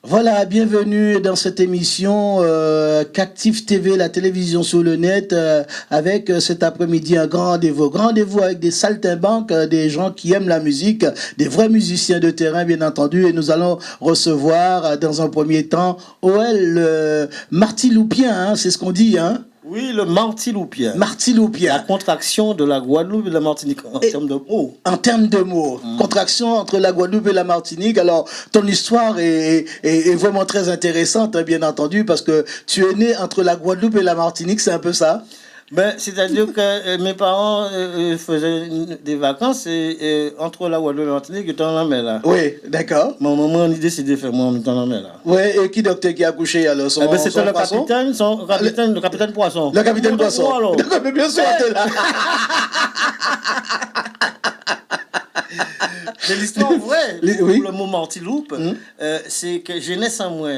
Voilà, bienvenue dans cette émission Captive TV, la télévision sur le net, avec cet après-midi un grand rendez-vous. Grand rendez-vous avec des saltimbanques, des gens qui aiment la musique, des vrais musiciens de terrain, bien entendu. Et nous allons recevoir, dans un premier temps, OL Martiloupien, hein, c'est ce qu'on dit, hein? Oui, le Martiloupien. Martiloupien. La contraction de la Guadeloupe et de la Martinique en termes de mots. En termes de mots. Contraction entre la Guadeloupe et la Martinique. Alors, ton histoire est vraiment très intéressante, hein, bien entendu, parce que tu es né entre la Guadeloupe et la Martinique, c'est un peu ça? Ben, c'est-à-dire que mes parents faisaient des vacances et entre la Guadeloupe et la Martinique, ils étaient dans la mer là. Oui, d'accord. Ma maman a décidé de faire moi en étant dans la mer là. Oui, et qui docteur qui a accouché alors C'était le capitaine, le capitaine Poisson. Le capitaine Poisson. Alors. D'accord, mais bien sûr, t'es là. C'est l'histoire vraie. Oui. Le mot Martiloupe, c'est que jeunesse en moi,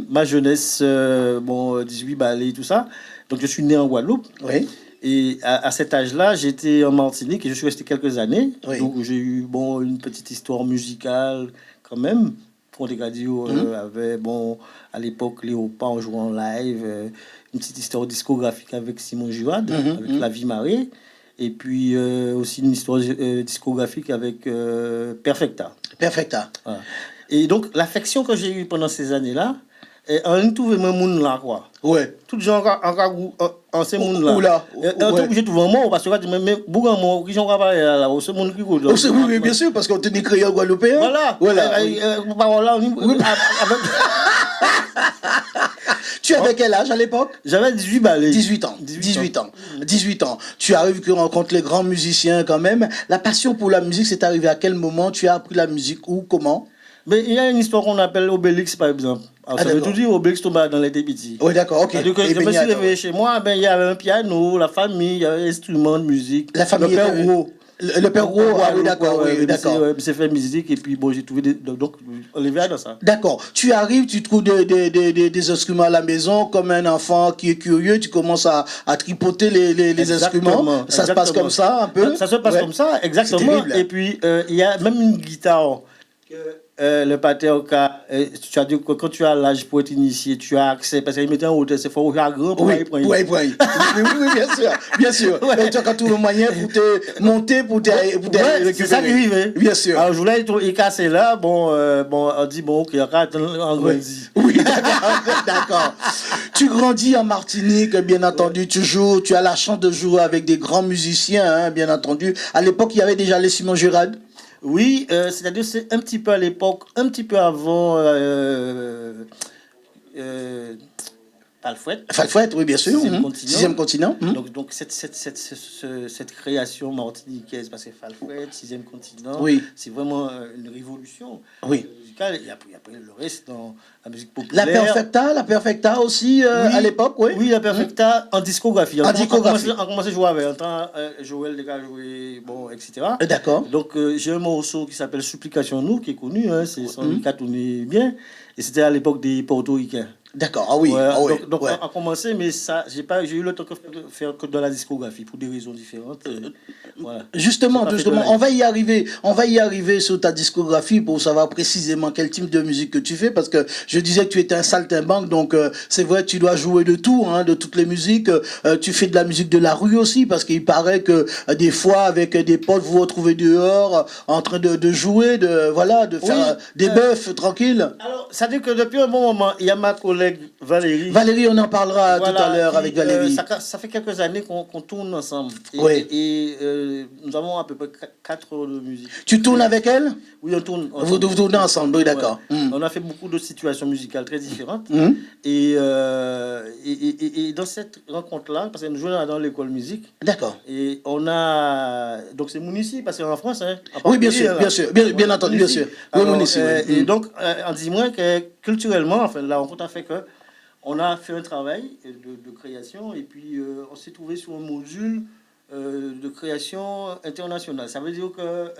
ma jeunesse, 18 balais, tout ça. Donc je suis né en Guadeloupe. Oui. Et à cet âge-là, j'étais en Martinique et je suis resté quelques années. Oui. Donc j'ai eu une petite histoire musicale quand même. Fronte Radio avait, à l'époque, Léopard, on jouait en live. Une petite histoire discographique avec Simon Girard, avec La Vie Marée. Et puis aussi une histoire discographique avec Perfecta. Perfecta. Voilà. Et donc l'affection que j'ai eue pendant ces années-là, on trouve mon monde là quoi. Ouais. Tout les gens en ces monde là. Un truc que j'ai trouvé un mot parce que mais beaucoup de mots qui sont parlé là, ce monde qui coule. Oui, bien sûr parce qu'on tenait créole guadeloupéen. Voilà. Tu avais quel âge à l'époque? J'avais 18 balais. 18 ans. 18 ans. Tu arrives que rencontres les grands musiciens quand même. La passion pour la musique, c'est arrivé à quel moment? Tu as appris la musique où? Comment? Mais il y a une histoire qu'on appelle Obélix, par exemple. Alors, ça veut tout dire Obélix tombe dans les petits. Oui, d'accord, ok. Donc, je me suis réveillé chez moi, il y avait un piano, la famille, il y avait un instrument de musique. La famille. Le père Rouault. Le père Rouault, ah oui, d'accord, oui, d'accord. C'est fait musique et puis j'ai trouvé donc on les verra dans ça. D'accord. Tu arrives, tu trouves des instruments à la maison, comme un enfant qui est curieux, tu commences à tripoter les instruments. Ça se passe comme ça un peu. Ça se passe comme ça, exactement. Et puis il y a même une guitare que le pater tu as dit que quand tu as l'âge pour être initié, tu as accès parce qu'il mettait en hauteur, c'est fort grand pour y prendre. Oui, bien sûr. Donc tu as quand tout le moyen pour te monter, pour te récupérer. C'est ça qui arrive. Bien sûr. Alors je voulais y casser là, on dit ok, on va grandit. Oui, d'accord. Tu grandis en Martinique, bien entendu, tu joues, tu as la chance de jouer avec des grands musiciens, hein, bien entendu. À l'époque, il y avait déjà les Simon Girard. Oui, c'est-à-dire c'est un petit peu à l'époque, un petit peu avant Falfouette, oui, bien sûr. Sixième continent. Donc cette création martiniquaise, parce que Falfouette, Sixième continent, oui. C'est vraiment une révolution musicale. Et après le reste dans la musique populaire. La Perfecta aussi à l'époque, oui. Oui, la Perfecta en discographie. En discographie. On commençait à jouer avec Joël, les gars jouer, etc. D'accord. Donc j'ai un morceau qui s'appelle Supplication nous, qui est connu, hein, c'est son cas tourné bien. Et c'était à l'époque des portoricains. D'accord, ah oui. Donc on a commencé, mais ça, j'ai eu le temps de faire que dans la discographie pour des raisons différentes. Voilà. Justement, on va y arriver sur ta discographie pour savoir précisément quel type de musique que tu fais, parce que je disais que tu étais un saltimbanque, donc c'est vrai, tu dois jouer de tout, hein, de toutes les musiques. Tu fais de la musique de la rue aussi, parce qu'il paraît que des fois, avec des potes, vous vous retrouvez dehors en train de jouer, de faire des bœufs tranquilles. Alors, ça dit que depuis un bon moment, il y a ma collègue Valérie. Valérie, on en parlera tout à l'heure avec Valérie. Ça fait quelques années qu'on tourne ensemble. Et nous avons à peu près 4 heures de musique. Tu tournes avec elle? Oui, on tourne. Vous tournez ensemble, oui, d'accord. On a fait beaucoup de situations musicales très différentes. Et dans cette rencontre-là, parce que nous jouons dans l'école musique. D'accord. Et on a. Donc c'est Mounici, parce qu'en France. Hein, oui, bien sûr. Bien entendu, bien sûr. Oui, Mounici. Et donc, on dit moins que culturellement, enfin, la rencontre a fait que. On a fait un travail de création et puis on s'est trouvé sur un module de création internationale. Ça veut dire que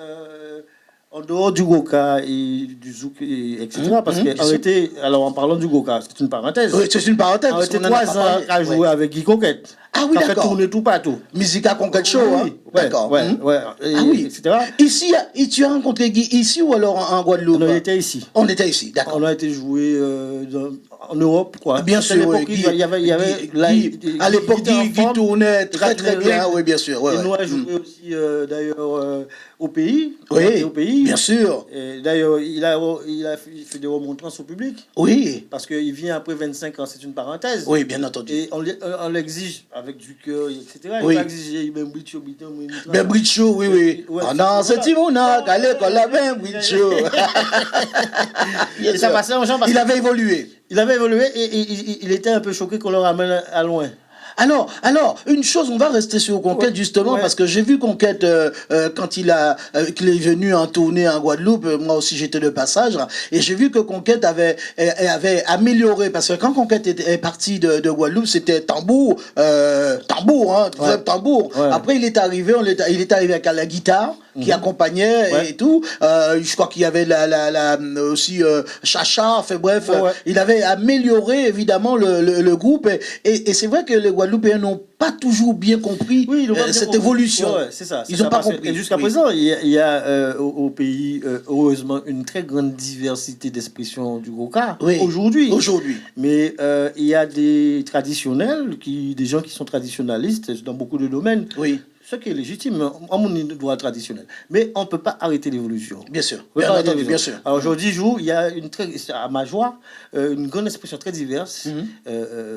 En dehors du Goka et du Zouk, etc. Parce qu'en réalité, alors en parlant du Goka, c'est une parenthèse. Oui, c'est une parenthèse. En parce réalité, qu'on en a 3 pas ans parlé. à jouer Ouais. avec Guy Coquette. Ah oui, Ça fait d'accord. tourner tout partout. Musica Conquête Show, hein. Oui, D'accord. ouais, Mhm. ouais, Ah oui. etc. Ici, et tu as rencontré Guy ici ou alors en Guadeloupe? On était ici. On était ici, d'accord. On a été joué en Europe, quoi. Bien C'était sûr, l'époque oui. où il y avait à l'époque, était en Guy forme, tournait très très Gatineau bien, Reg. oui, bien sûr. Ouais, Et ouais. nous, on a joué aussi, d'ailleurs, au pays. Oui, Au pays. bien sûr. Et d'ailleurs, il fait des remontrances au public. Oui, Parce qu'il vient après 25 ans, c'est une parenthèse. oui, bien entendu. Et on l'exige avec du cœur, etc. Il Oui. va exiger même Britio, Ben Britcho, oui, oui. Ouais, Pendant ce petit mouna, à l'école, là, ben Britcho. Et ça passait en gens parce Il avait évolué. qu'il avait évolué et il était un peu choqué qu'on le ramène à loin. Alors, une chose, on va rester sur Conquête Ouais, justement ouais. parce que j'ai vu Conquête quand qu'il est venu en tournée en Guadeloupe. Moi aussi, j'étais de passage et j'ai vu que Conquête avait amélioré parce que quand Conquête est parti de Guadeloupe, c'était tambour, hein, Ouais. tambour. Ouais. Après, il est arrivé avec la guitare qui accompagnait Ouais. et tout. Je crois qu'il y avait aussi Chacha. Enfin bref, Ouais. il avait amélioré évidemment le groupe et c'est vrai que les Guadeloupéens n'ont pas toujours bien compris Oui, ils ont pas bien cette compris. évolution. Ouais, c'est ça. Ils n'ont pas parce que- compris. Et jusqu'à Oui. présent, il y a au pays, heureusement, une très grande diversité d'expression du Goka. Oui. Aujourd'hui. Aujourd'hui. Mais il y a des traditionnels, des gens qui sont traditionnalistes dans beaucoup de domaines. Oui, Ce qui est légitime, en mon droit traditionnel. Mais on ne peut pas arrêter l'évolution. bien sûr. On peut Bien pas arrêter entendu, bien l'évolution. sûr. Alors aujourd'hui, il y a à ma joie, une grande expression très diverse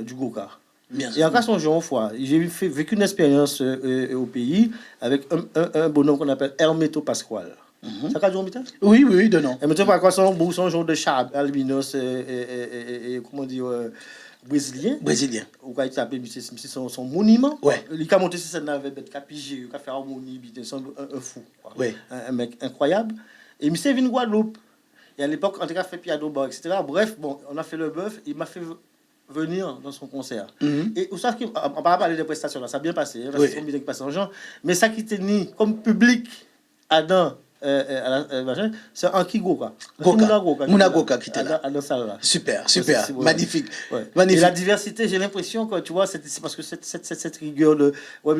du Goka. Bien Et sûr. en cas son jour, j'ai vécu une expérience au pays avec un bonhomme qu'on appelle Hermeto Pasquale. Ça qu'a dit, Oui, oui, de non. Hermeto Pasquale, c'est un genre de chat albinos, comment dire, brésilien. Brésilien. Ou quand il s'appelle, c'est son monument. Ouais. Il a monté sur scène avec Bête Capigé, il a fait harmonie, il semble un fou. Quoi. Ouais. Un mec incroyable. Et il s'est venu Guadeloupe. Et à l'époque, on a fait piano bar, etc. Bref, bon, on a fait le bœuf. Il m'a fait venir dans son concert. Et vous savez qu'on va pas parler des prestations là, ça a bien passé. Hein, parce Oui. que c'est bien passé en gens. Mais ça qui était ni comme public Adam, c'est un Kigo quoi. Goka. Mouna Goka qui était là. Dans salle là. Super, Ouais, super. c'est- ouais. Magnifique. Ouais. Et Magnifique. la diversité, j'ai l'impression que tu vois, c'est parce que cette rigueur de ouais,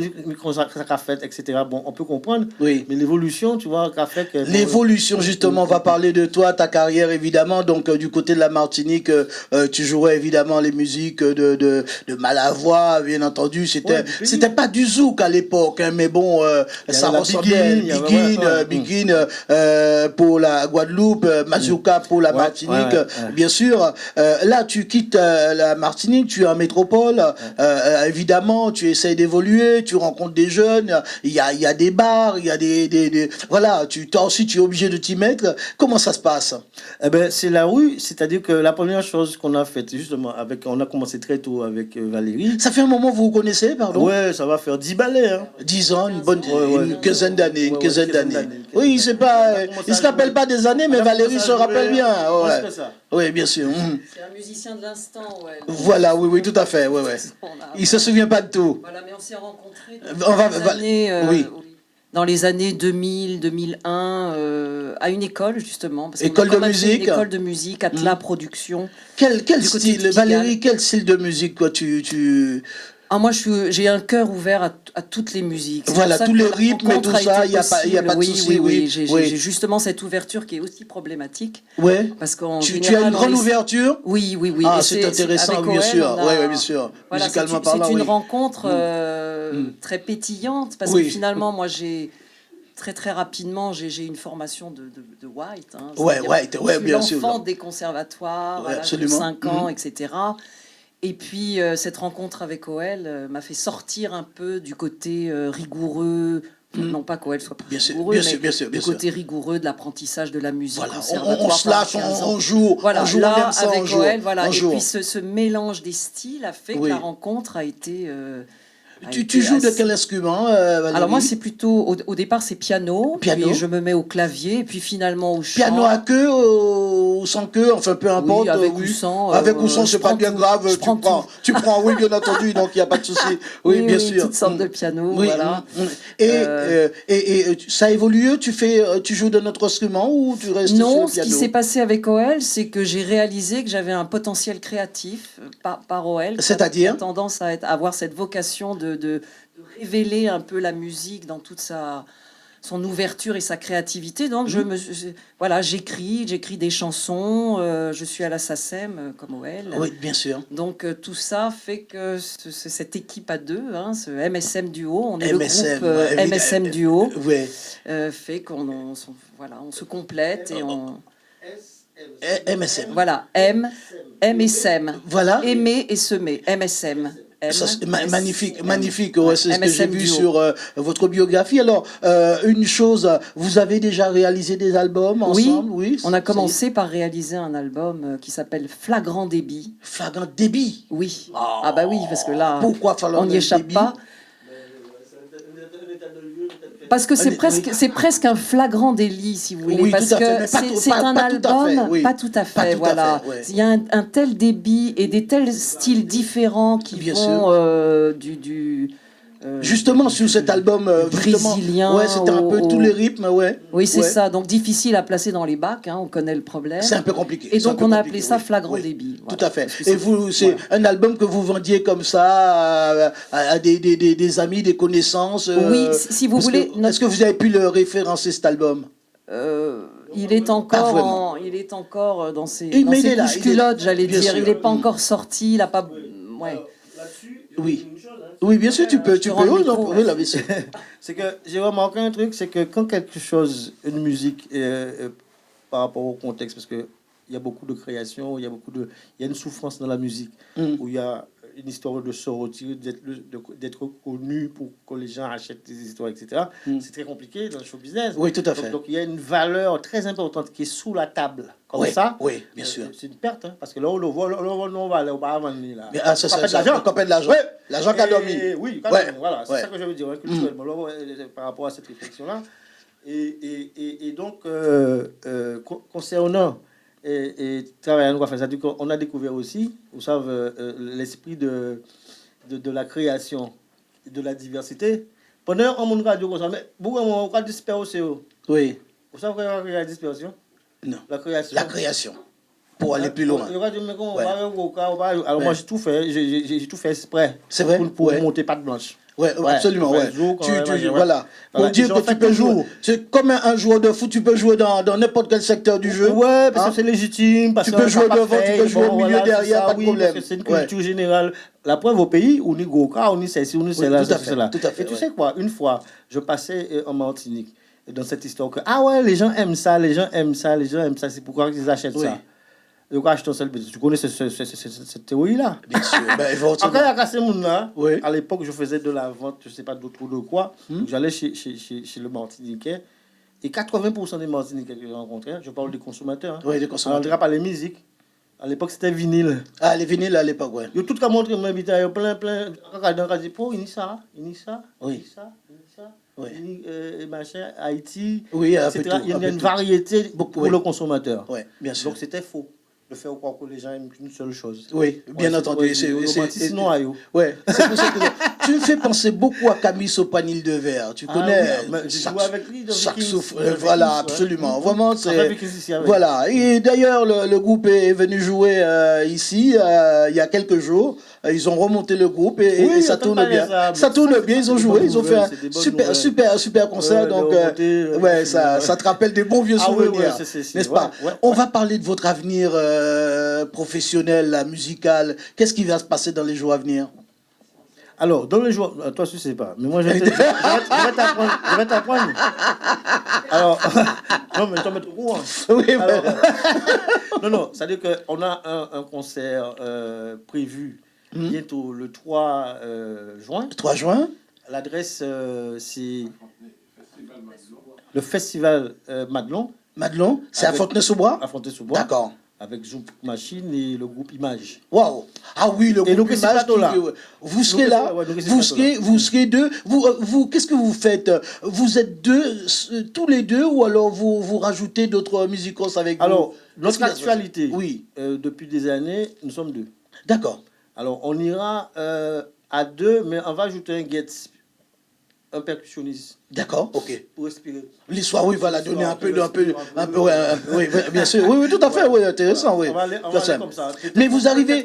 ça qu'a fait, etc. Bon, on peut comprendre. Oui. Mais l'évolution, tu vois, qu'a fait que L'évolution, justement, on va parler de toi, ta carrière, évidemment. Donc, du côté de la Martinique, tu jouais évidemment les musiques de Malavoie, bien entendu. Ouais, du pays. C'était pas du zouk à l'époque, hein, mais bon, Il y ça avait la ressemblait à Biguine, il y avait- ouais, Biguine pour la Guadeloupe, Mazurka pour la Ouais, Martinique, ouais. bien sûr. Là, tu quittes la Martinique, tu es en métropole. Évidemment, tu essaies d'évoluer, tu rencontres des jeunes. Il y a des bars, il y a des voilà. Toi aussi, tu es obligé de t'y mettre. Comment ça se passe? Eh ben, c'est la rue, c'est-à-dire que la première chose qu'on a faite, justement, on a commencé très tôt avec Valérie. Ça fait un moment que vous vous connaissez, pardon? Ouais, ça va faire 10 balais. Hein. 10 ans, Ouais. une quinzaine d'années, Ouais, quinzaine d'années. Oui, c'est pas, il se rappelle pas des années, mais On a Valérie commencé se à jouer, rappelle bien. on Ouais. se fait ça. Oui, bien sûr. C'est un musicien de l'instant, ouais. Voilà, oui, tout à fait. Ouais. On a- Il se souvient pas de tout. Voilà, mais on s'est rencontrés Oui. dans les années 2000, 2001, à une école, justement. Parce qu'on a École quand de même fait musique. Une école de musique, Atla Production. Quel Du côté de style, Pigalle. Valérie, quel style de musique, quoi, tu... Ah, moi, j'ai un cœur ouvert à toutes les musiques. C'est Voilà, pour ça tous que les la rythmes et tout rencontre ça, a il été y a pas de possible. souci, oui. J'ai justement cette ouverture qui est aussi problématique. Ouais. Parce qu'en Tu as général, une grande on est- ouverture? Oui. Ah, Et c'est intéressant, avec bien OL, sûr. on a- Oui, bien sûr. Voilà, Musicalement c'est parlant, une oui. rencontre très pétillante parce Oui. que finalement, moi, j'ai très rapidement, j'ai une formation de white. Hein, Ouais, c'est-à-dire white, ouais, je suis bien sûr. l'enfant des conservatoires Ouais, à l'âge de absolument. 5 ans, etc. Et puis, cette rencontre avec OL m'a fait sortir un peu du côté rigoureux. Non pas qu'OL soit pas Bien sûr, rigoureux, bien mais sûr, bien sûr, bien du sûr. côté rigoureux de l'apprentissage de la musique. Voilà, conservatoire on se pendant lâche, 15 ans. on joue, Voilà, on joue, là, on aime ça, avec on joue. OL, voilà. On Et joue. puis ce mélange des styles a fait Oui. que la rencontre a été Tu joues de quel instrument, Valérie? Alors moi, c'est plutôt, au départ, c'est piano, Piano. puis je me mets au clavier, et puis finalement au chant. Piano à queue ou sans queue, enfin peu importe. Oui, avec ou sans. Avec ou sans, c'est pas bien grave. Je prends tout. Tu prends, oui, bien entendu, donc il n'y a pas de souci. Oui, bien sûr. Toutes sortes de pianos, Oui, voilà. Et ça évolue, tu joues de notre instrument ou tu restes sur Non, le ce piano? qui s'est passé avec OL, c'est que j'ai réalisé que j'avais un potentiel créatif par OL. C'est-à-dire qui a tendance à avoir cette vocation de révéler un peu la musique dans toute son ouverture et sa créativité. Donc voilà, j'écris des chansons, je suis à la SACEM comme OL. Oui, bien sûr. Donc tout ça fait que cette équipe à deux, hein, ce MSM Duo, on est MSM, le groupe MSM Duo, ouais. fait qu'on se complète et on... MSM. Voilà, M et SEM. Voilà. Aimer et semer, MSM. Ça, magnifique, magnifique. Ouais, c'est ce que j'ai MSM vu Duo. sur votre biographie. Alors, une chose, vous avez déjà réalisé des albums ensemble? Oui. On a commencé par réaliser un album qui s'appelle Flagrant Débit. Flagrant Débit. Oui. Oh. Ah bah oui, parce que là, Pourquoi Flagrant on n'y échappe Débit? pas. Parce que c'est presque un flagrant délit, si vous voulez, Oui, parce tout à fait, que mais pas c'est un pas tout à album, fait, oui. pas tout à fait, Pas tout à voilà. fait, ouais. Il y a un tel débit et des tels styles différents qui Bien vont Justement, sur cet album, justement, brésilien ouais, c'était un peu tous les rythmes, ouais. Oui, c'est Ouais. ça. Donc difficile à placer dans les bacs, hein, on connaît le problème. C'est un peu compliqué. Et c'est un donc peu on a compliqué, appelé ça oui. Flagrant Oui. Débit. Tout Voilà. à fait. Parce que Et vous, c'est un album que vous vendiez comme ça à des amis, des connaissances. Oui, si vous voulez. Est-ce que vous avez pu le référencer, cet album? Il est encore, vraiment. il est encore dans ses, Mais il est là, couches il est culottes, là. j'allais Bien dire. sûr. Il n'est pas encore sorti, il a pas. Ouais. Oui. Oui, bien sûr, tu peux. rends le Oui, micro, non, ouais. oui, la vaisselle. C'est que j'ai remarqué un truc, c'est que quand quelque chose, une musique, par rapport au contexte, parce que il y a beaucoup de création, il y a une souffrance dans la musique, où il y a une histoire de se retirer, d'être connu pour que les gens achètent des histoires, etc. C'est très compliqué dans le show business. Oui, tout à fait. Donc il y a une valeur très importante qui est sous la table, comme Oui, ça. oui, bien sûr. C'est une perte, hein, parce que là, on va aller au bar avant de là. Mais, ah, c'est ça, l'argent. on de l'argent. Ouais. L'argent qui a dormi. Oui, Ouais. voilà, c'est Ouais. ça que je veux dire, hein, culturellement, par rapport à cette réflexion-là. Et donc, concernant et travaillant, c'est-à-dire qu'on a découvert aussi, vous savez, l'esprit de la création, de la diversité. Pendant un monde radio comme ça, mais beaucoup on va disperser. Oui. Vous savez quoi la dispersion? Non. La création. La création. Pour aller plus loin. Ouais. Alors moi j'ai tout fait, j'ai tout fait exprès. C'est vrai? Pour Ouais. monter pas de blanche. Ouais, absolument, ouais. Voilà. Pour Voilà. dire Et que en tu fait, peux toujours. jouer. C'est comme un joueur de foot, tu peux jouer dans n'importe quel secteur du jeu. Ouais, parce Hein? que c'est légitime. Parce Tu que peux jouer ça devant, fait, tu peux jouer au milieu, voilà, derrière, ça, pas de oui, problème. parce que c'est une Ouais. culture générale. La preuve au pays, on y goka, on y c'est on y c'est Oui, là, tout à c'est fait, cela. tout à fait, Et tu ouais. sais quoi, une fois, je passais en Martinique, et dans cette histoire que, ah ouais, les gens aiment ça, les gens aiment ça, les gens aiment ça, c'est pourquoi ils achètent Oui. ça. Et pourquoi acheter ça? Tu connais cette théorie-là? Bien sûr. Ben, éventuellement. Après, à casser mon là, Oui. à l'époque, je faisais de la vente, je sais pas d'autre de quoi. Donc, j'allais chez le Martiniquais. Et 80% des Martiniquais que j'ai rencontrés, je parle des consommateurs. Hein. Oui, des Alors, on consommateurs. dirait pas les musiques. À l'époque, c'était vinyle. Ah, les vinyles à l'époque, ouais. Yo tout cas montré mon habitat, plein. Quand dit, pour, il y a ça. Oui. Oui. Machin, Haïti, Oui, un peu etc. tout, Il y un a peu une tout. variété Beaucoup, pour oui. le consommateur. Oui, bien sûr. Donc, c'était faux de faire croire que les gens aiment une seule chose. Oui, bien entendu. Sinon, aïe. Ouais, c'est pour ça que tu me fais penser beaucoup à Camille Sopanil de Verre. Tu connais J'ai joué avec lui dans saxophone, Vikings, voilà, ouais. absolument. Vraiment, Ça c'est fait Vikings ici avec. voilà. Et d'ailleurs, le groupe est venu jouer ici il y a quelques jours. Ils ont remonté le groupe et Oui, ça attends, tourne pas bien. les Ça tourne arbres. bien. Ils ont C'est des joué, bonnes ils ont fait nouvelles, un c'est des bonnes super concert. Ouais, Donc de remonter, ouais, ça te rappelle des bons vieux Ah oui, souvenirs, ouais, c'est- n'est-ce pas? ouais, On ouais. va parler de votre avenir professionnel, musical. Qu'est-ce qui va se passer dans les jours à venir? Alors, dans les jours, toi tu sais pas, mais moi je vais t'apprendre. Je vais t'apprendre. Alors, non mais toi mettre au courant. Oui, Alors, non, c'est-à-dire qu'on a un concert prévu bientôt le 3 juin. 3 juin. L'adresse c'est le festival Madelon Madelon, c'est à Avec- Fontenay-sous-Bois. à Fontaine-sous-Bois. D'accord. avec Zoom Machine et le groupe Image. Waouh! Ah oui, le Et groupe donc, c'est Image. plateau là. Vous serez là, Ouais, donc, c'est vous plateau là. serez deux. Vous, qu'est-ce que vous faites? Vous êtes deux, tous les deux, ou alors vous rajoutez d'autres musicos avec vous? Alors, Qu'est-ce notre qu'il y a? actualité, Oui, depuis des années, nous sommes deux. d'accord. Alors, on ira à deux, mais on va ajouter un guest, un percussionniste, D'accord, ok. pour respirer. L'histoire, oui, voilà, donner un peu, ouais, oui, bien sûr. Oui, tout à fait, Voilà. oui, intéressant, oui. On va aller Ça. comme ça. Mais vous arrivez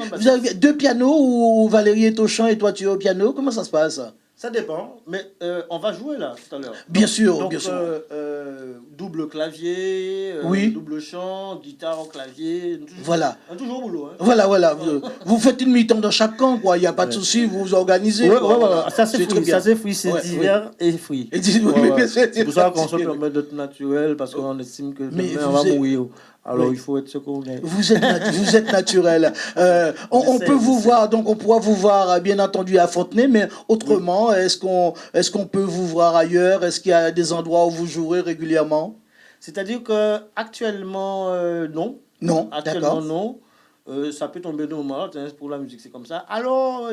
deux pianos, ou Valérie est au chant et toi tu es au piano? Comment ça se passe? Ça dépend, mais on va jouer là tout à l'heure. Bien sûr, Donc, bien sûr. double clavier, Oui. double chant, guitare au clavier. Toujours, Voilà. toujours au boulot. Hein. Voilà. Vous faites une mi-temps dans chaque camp, quoi. Il n'y a pas de souci, vous vous organisez. Ouais, quoi. voilà. Ça c'est très free, bien. c'est Ouais, divers et free. Et dis- oui, mais C'est pour ça qu'on se oui. permet d'être naturel parce qu'on estime que Mais demain, vous on va êtes- mourir. Alors Oui. il faut être ce qu'on est. Vous êtes naturel. On peut vous voir, donc on pourra vous voir bien entendu à Fontenay, mais autrement, est-ce qu'on peut vous voir ailleurs? Est-ce qu'il y a des endroits où vous jouerez régulièrement? C'est-à-dire que actuellement non. Non, Actuellement d'accord. non. Ça peut tomber de moment, hein, pour la musique c'est comme ça. Alors,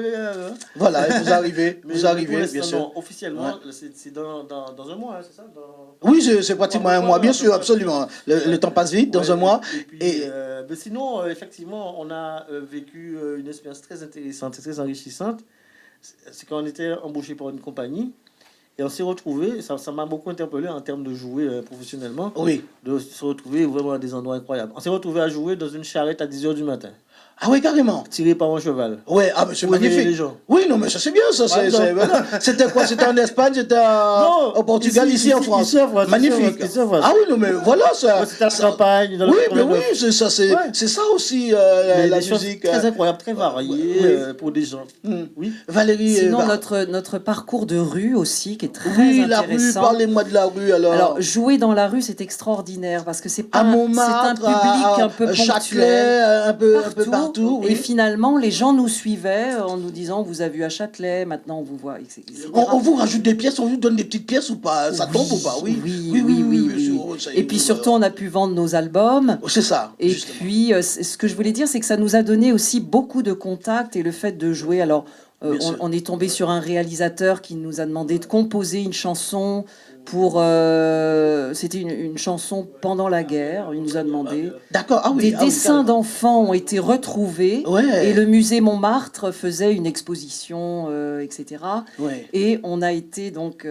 Voilà, et vous arrivez, mais vous arrivez, pour l'instant, bien sûr. non. Officiellement, c'est dans un mois, hein, c'est ça Oui, c'est pratiquement un mois, bien sûr, Voilà. absolument. Le temps passe vite, dans Ouais, un mois. Et puis, Et mais sinon, effectivement, on a vécu une expérience très intéressante et très enrichissante. C'est quand on était embauché par une compagnie et on s'est retrouvé, ça m'a beaucoup interpellé en termes de jouer professionnellement, oui. de se retrouver vraiment à des endroits incroyables. On s'est retrouvé à jouer dans une charrette à 10h du matin, Ah oui, carrément. tiré par un cheval. Ouais, ah, mais c'est Pour éveiller magnifique. les gens. Oui, non, mais ça c'est bien, ça. Voilà. C'était quoi? C'était en Espagne, c'était Non, au Portugal, ici en France. Ici en France. Magnifique. Ici en France. Ah oui, non, mais voilà ça. Ouais, c'était à la ça- campagne, dans Oui, le mais dans le- oui, c'est ça, Ouais. c'est ça aussi Mais la des choses musique. très incroyables, très variées oui. pour des gens. Oui. Valérie. Sinon, bah, notre parcours de rue aussi, qui est très oui, la rue. intéressant. Parlez-moi de la rue alors. Alors, jouer dans la rue, c'est extraordinaire parce que c'est pas à c'est un Montmartre, public un peu ponctuel. Châtelet, un peu partout. Et Oui. finalement, les gens nous suivaient en nous disant, vous avez vu à Châtelet, maintenant on vous voit, etc. On vous rajoute des pièces, on vous donne des petites pièces ou pas? Ça tombe ou pas? Oui, oui, bien sûr. Ça y est, Et puis surtout, on a pu vendre nos albums. c'est ça. Et justement. puis, ce que je voulais dire, c'est que ça nous a donné aussi beaucoup de contacts et le fait de jouer. Alors, Bien sûr. on est tombé sur un réalisateur qui nous a demandé de composer une chanson pour. C'était une chanson pendant la guerre. Il nous a demandé. D'accord. Ah oui. Des ah oui, dessins carrément. d'enfants ont été retrouvés. Ouais. Et le musée Montmartre faisait une exposition, etc. Ouais. Et on a été donc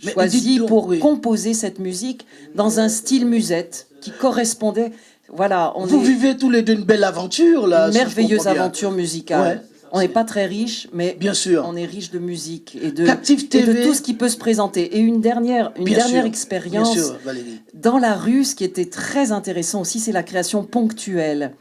Mais choisi dites donc, pour oui. composer cette musique dans un style musette qui correspondait. Voilà, on Vous est vivez tous les deux une belle aventure là. une si je merveilleuse comprends bien. aventure musicale. Ouais. On n'est pas très riche, mais Bien sûr. on est riche de musique et de, Captive et de TV. tout ce qui peut se présenter. Et une dernière Bien sûr. expérience Bien sûr, Valérie. dans la rue, ce qui était très intéressant aussi, c'est la création ponctuelle.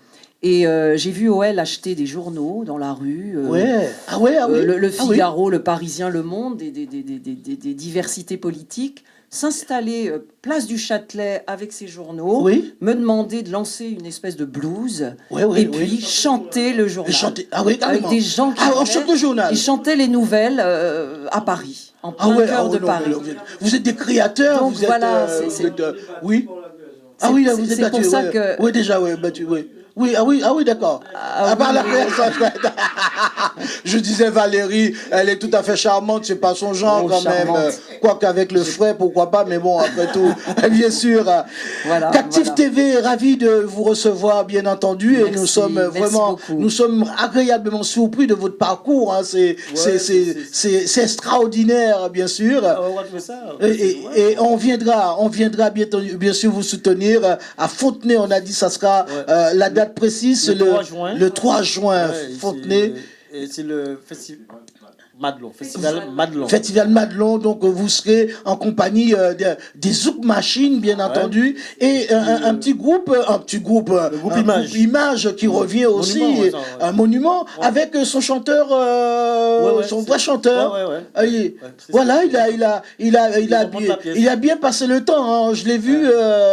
Et j'ai vu OL acheter des journaux dans la rue. Ouais. Ah ouais. Ah oui. Le Ah oui. Figaro, le Parisien, le Monde, des diversités politiques, s'installer place du Châtelet avec ses journaux, Oui. me demander de lancer une espèce de blues, Ouais, ouais, et puis chanter le Et journal. chanter. Ah oui, Avec carrément. des gens qui Ah, on venaient, chante le journal. ils chantaient les nouvelles à Paris, en Ah plein ouais. cœur ah de ouais, non, Paris. mais vous êtes des créateurs. Donc vous êtes, voilà, vous êtes, oui. C'est- Ah oui, là, vous c'est êtes battu. pour ça ouais. que- Oui, déjà, oui, battu, oui. Oui, ah oui, d'accord. Ah part oui, la oui. création. Je disais Valérie, elle est tout à fait charmante, c'est pas son genre Oh, quand même. charmante. Quoi qu'avec le frère, pourquoi pas, mais bon, après tout, bien sûr. Voilà, Captive voilà. TV, ravi de vous recevoir, bien entendu, et Merci, nous sommes merci vraiment, beaucoup. nous sommes agréablement surpris de votre parcours. Hein. C'est extraordinaire, bien sûr. Ah, on va trouver ça. Et on viendra bientôt, bien sûr vous soutenir à Fontenay. On a dit ça sera la date précise, Le c'est 3 juin. le 3 juin, Ouais, et Fontenay. c'est le festival Madelon. Festival Madelon, donc vous serez en compagnie des Zouk Machines, bien entendu, et un petit groupe, groupe Image. qui revient aussi, ouais, ça, ouais. un monument, avec son chanteur, son vrai chanteur. Ouais. Ah, voilà, il a bien passé le temps. Hein. Je l'ai vu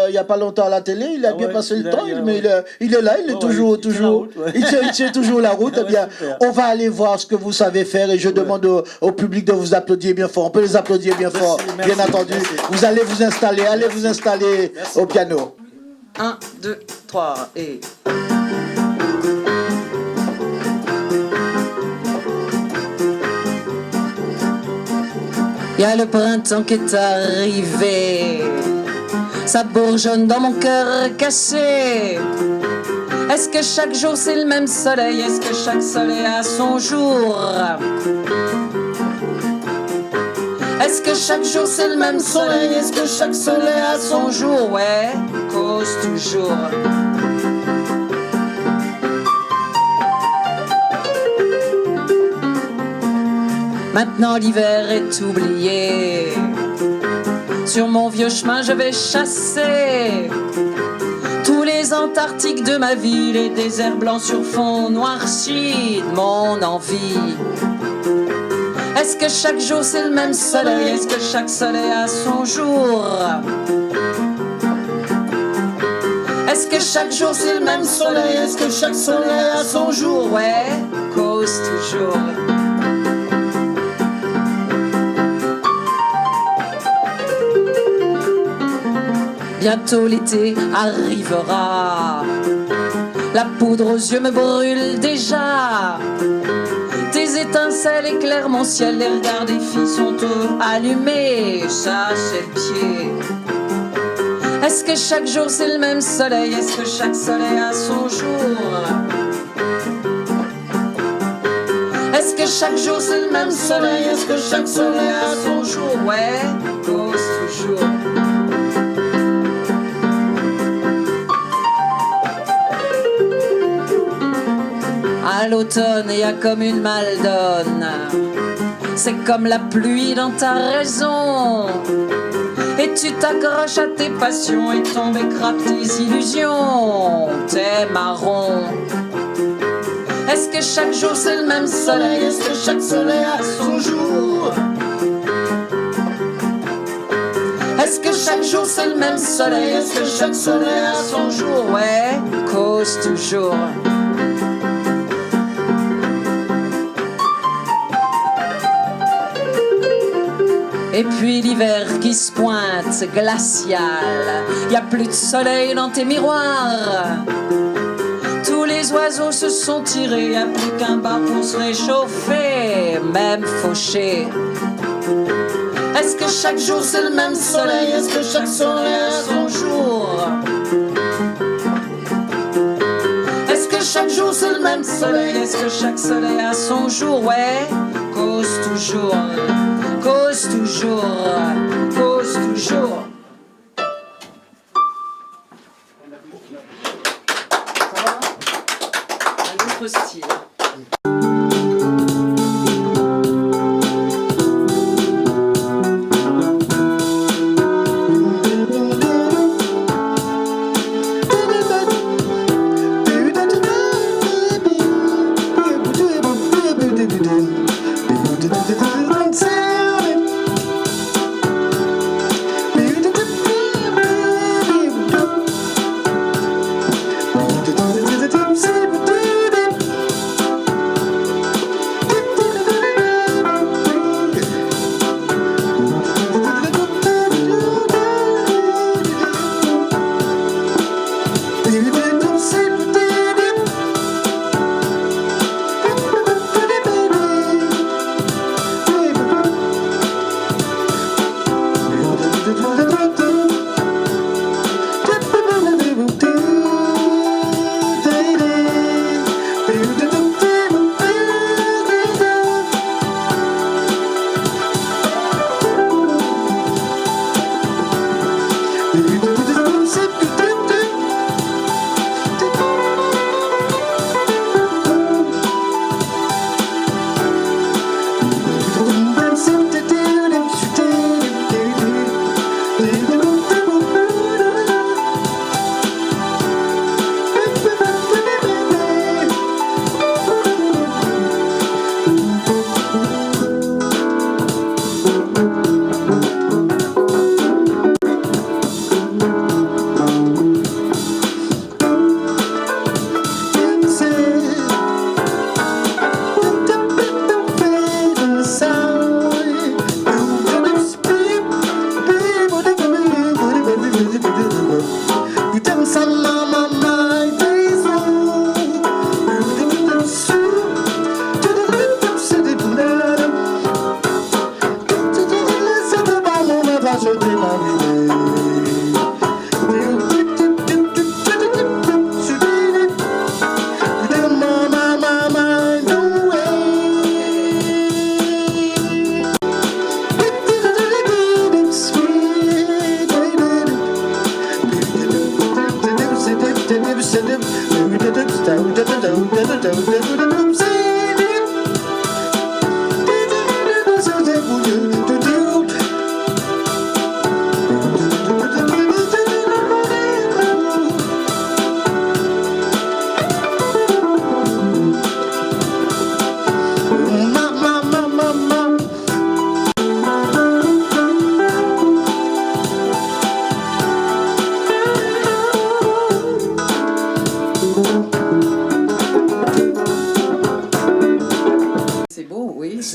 il y a pas longtemps à la télé. Il a bien passé le temps. Mais il est là. Il est toujours. Il tient toujours la route. Eh bien, super. on va aller voir ce que vous savez faire et je demande au public de vous applaudir bien fort. On peut les applaudir bien fort, merci, bien entendu. merci. Vous allez vous installer. Allez vous installer au piano. 1, 2, 3 et... Y a le printemps qui est arrivé, ça bourgeonne dans mon cœur cassé. Est-ce que chaque jour c'est le même soleil? Est-ce que chaque soleil a son jour? Est-ce que chaque jour c'est le même soleil? Est-ce que chaque soleil a son jour? Ouais, cause toujours. Maintenant l'hiver est oublié. Sur mon vieux chemin je vais chasser tous les Antarctiques de ma vie, les déserts blancs sur fond noirci de mon envie. Est-ce que chaque jour c'est le même soleil? Est-ce que chaque soleil a son jour? Est-ce que chaque jour c'est le même soleil? Est-ce que chaque soleil a son jour? Ouais, cause toujours. Bientôt l'été arrivera. La poudre aux yeux me brûle déjà. Tes étincelles éclairent mon ciel. Les regards des filles sont allumés. Ça c'est le pied. Est-ce que chaque jour c'est le même soleil? Est-ce que chaque soleil a son jour? Est-ce que chaque jour c'est le même soleil? Est-ce que chaque soleil a son jour? Ouais, cause toujours. À l'automne, il y a comme une maldonne. C'est comme la pluie dans ta raison. Et tu t'accroches à tes passions et tombes écrapes tes illusions. T'es marron. Est-ce que chaque jour c'est le même soleil? Est-ce que chaque soleil a son jour? Est-ce que chaque jour c'est le même soleil? Est-ce que chaque soleil a son jour? Ouais, cause toujours. Et puis l'hiver qui se pointe, glacial. Y a plus de soleil dans tes miroirs. Tous les oiseaux se sont tirés. Y a plus qu'un bar pour se réchauffer, même fauché. Est-ce que chaque jour c'est le même soleil? Est-ce que chaque soleil a son jour? Est-ce que chaque jour c'est le même soleil? Est-ce que chaque soleil a son jour? Ouais, cause toujours. Cause toujours, cause toujours. Un autre style.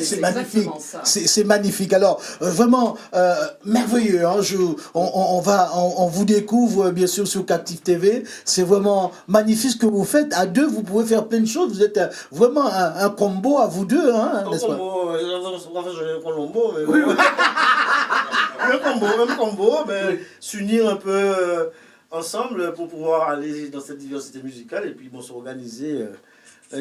C'est magnifique. exactement ça. C'est magnifique. Alors, vraiment, merveilleux. Hein. On vous découvre, bien sûr, sur Captive TV. C'est vraiment magnifique ce que vous faites. À deux, vous pouvez faire plein de choses. Vous êtes vraiment un combo à vous deux, hein, n'est-ce pas? Même combo, ben, s'unir un peu ensemble pour pouvoir aller dans cette diversité musicale et puis bon, s'organiser.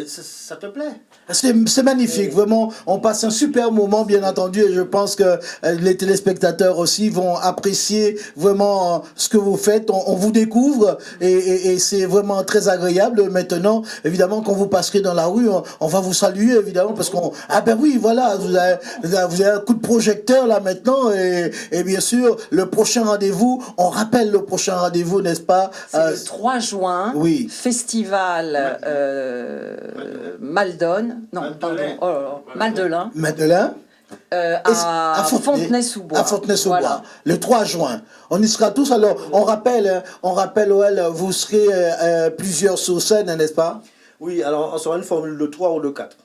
Ça te plaît? C'est magnifique, vraiment. On passe un super moment, bien entendu, et je pense que les téléspectateurs aussi vont apprécier vraiment ce que vous faites. On vous découvre et c'est vraiment très agréable. Maintenant, évidemment, quand vous passerez dans la rue, on va vous saluer, évidemment, parce qu'on... Ah ben oui, voilà, vous avez un coup de projecteur là maintenant et bien sûr, le prochain rendez-vous, on rappelle le prochain rendez-vous, n'est-ce pas? C'est le 3 juin, oui. festival Maldonne, non, pardon, oh là là, Maldelin, Madeleine à Fontenay-sous-Bois. À Fontenay-sous-Bois, Voilà. le 3 juin. On y sera tous. Alors, on rappelle, OL, vous serez plusieurs sur scène, n'est-ce pas? Oui, alors on sera une formule de 3 ou de 4.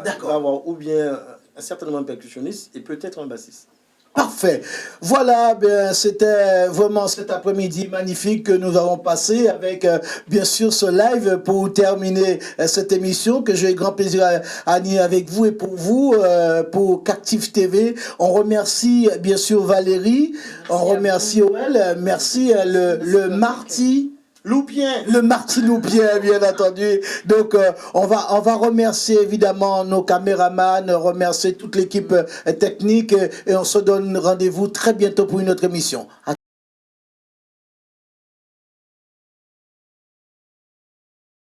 D'accord. On va avoir ou bien certainement un percussionniste et peut-être un bassiste. Parfait. Voilà, bien, c'était vraiment cet après-midi magnifique que nous avons passé avec, bien sûr, ce live pour terminer cette émission que j'ai grand plaisir à animer avec vous et pour vous, pour Captive TV. On remercie, bien sûr, Valérie. On remercie OL. Merci, le Marty. Loupien. Le Marty Loupien, bien entendu. Donc, on va remercier évidemment nos caméramans, remercier toute l'équipe technique et on se donne rendez-vous très bientôt pour une autre émission.